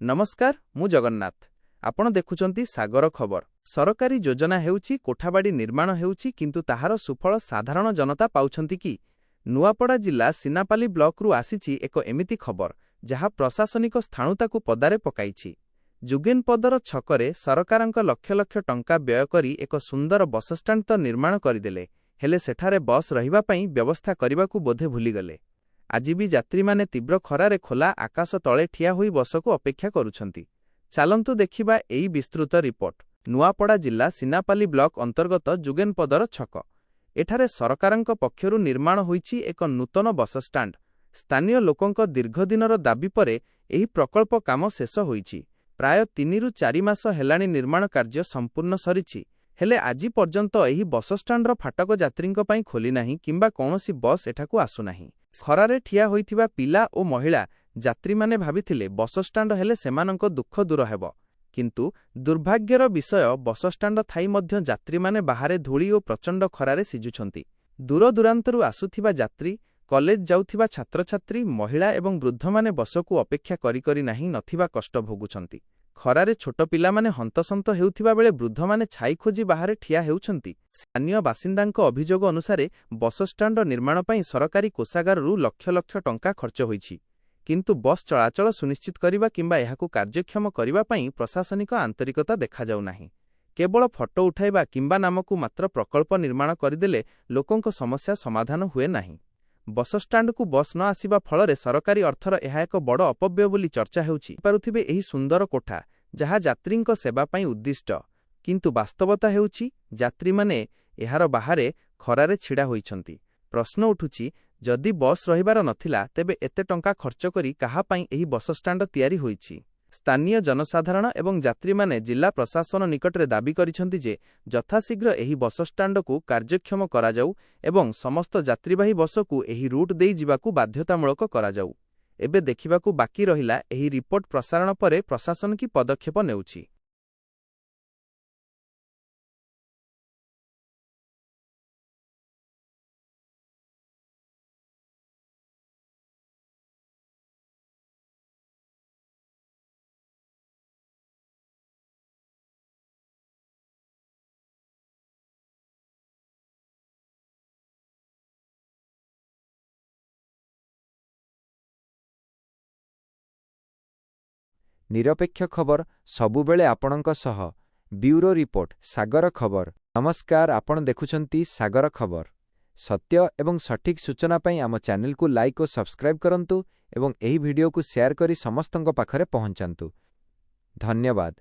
नमस्कार मु जगन्नाथ आपण देखुचंती सागर खबर। सरकारी योजना हेउची कोठाबाड़ी निर्माण हेउची किंतु ताहार सुफल साधारण जनता पाउछंती कि? नुआपड़ा जिला सिनापाली ब्लॉक रु आसीची एक एमिति खबर जहा प्रशासनिक स्थाणुताकु पदारे पकाइछि। जुगेनपदर छकरे सरकारंक लक्ष लक्ष टंका व्यय करी एक सुंदर बस स्टैंड तो निर्माण करदेले, हेले सेठारे बस रहिबा पई व्यवस्था करिबाकु बोधे भूलीगले। आज भी यात्री माने तीव्र खरारे खोला आकाश तले ठिया होई बसकु अपेक्षा करुछंती। चालंतु देखिबा एई विस्तृत रिपोर्ट। नुआपड़ा जिला सिनापाली ब्लॉक अंतर्गत जुगेनपदर छक। एठारे सरकारंक पक्षरु निर्माण होईछि एक नूतन बस स्टैंड। स्थानीय लोकंक दीर्घदिनर दाबी परे एही प्रकल्प काम शेष होईछि। प्राय 3 रु 4 मास हेलाणी निर्माण कार्य संपूर्ण सरिछि, हेले आजि पर्यंत एही बस स्टैंडर फाटक यात्रींक पई खोली नाही किंबा कोनोसी बस एठाकु आसु नाही। खरारे ठिया होइथिबा पिला ओ महिला यात्री माने भाबिथिले बस स्टैंड हेले सेमानंक दुख दूर हेबो, किंतु दुर्भाग्यर विषय बस स्टैंड थाई मध्य यात्री माने बाहारे धूली ओ प्रचंड खरारे सिजुछंती। दूर दूरांतरु आसुथिबा यात्री, कॉलेज जाउथिबा छात्र छात्री, महिला एवं वृद्ध माने बसकु अपेक्षा करी करी नाही नथिबा कष्ट भोगुछंती। खरारे छोट पिला माने हंतसंत हेउथिबा बेले वृद्ध माने छाई खोजी बाहारे ठिया हेउछंती। स्थानीय बासिंदांक अभियोग अनुसारे बस स्टैंड निर्माण पई सरकारी कोषागाररु लक्ष लक्ष टंका खर्च होईछि, किंतु बस चलाचल सुनिश्चित करिबा किंबा एहाकु कार्यक्षम करिबा पई प्रशासनिक आंतरिकता देखा जाउ नाही। केवल फटो उठाइबा किंबा नामकु मात्र प्रकल्प निर्माण करिदेले लोकंक समस्या समाधान हुए नाही। बस स्टैंड को बस न आसिबा फलरे सरकारी अर्थर एहा एक बड़ अपव्यय बोली चर्चा हेउछि। पारुथिबे एही सुंदर कोठा जहा यात्रींक सेवा पई उद्दिष्ट, किंतु वास्तवता हेउछि यात्री माने एहार बाहारे खरारे छिड़ा होइछंती। प्रश्न उठुछि, जदि बस रहिबार नथिला तेबे एते टंका खर्च करी काहा पई एही बस स्टैंड तयारी होइछि? स्थानीय जनसाधारण एवं यात्री माने जिला प्रशासन निकटरे दाबी करिछंती जे यथाशीघ्र एही बस स्टैंड को कार्यक्षम करा जाऊ एवं समस्त यात्रीवाही बस को एही रूट देई जिबाकू बाध्यतामूलक करा जाऊ। एबे देखिबाकू बाकी रहिला एही रिपोर्ट प्रसारण परे प्रशासन की पदक्षेप नेउछि। निरपेक्ष खबर सबुबेले आपणक सह। ब्यूरो रिपोर्ट सागर खबर। नमस्कार, आपण देखुछंती सागर खबर। सत्य एवं सठिक सूचना पई आम चैनल को लाइक और सब्सक्राइब करंतु एवं एही वीडियो को शेयर करी समस्तंक पाखरे पहुंचांतु। धन्यवाद।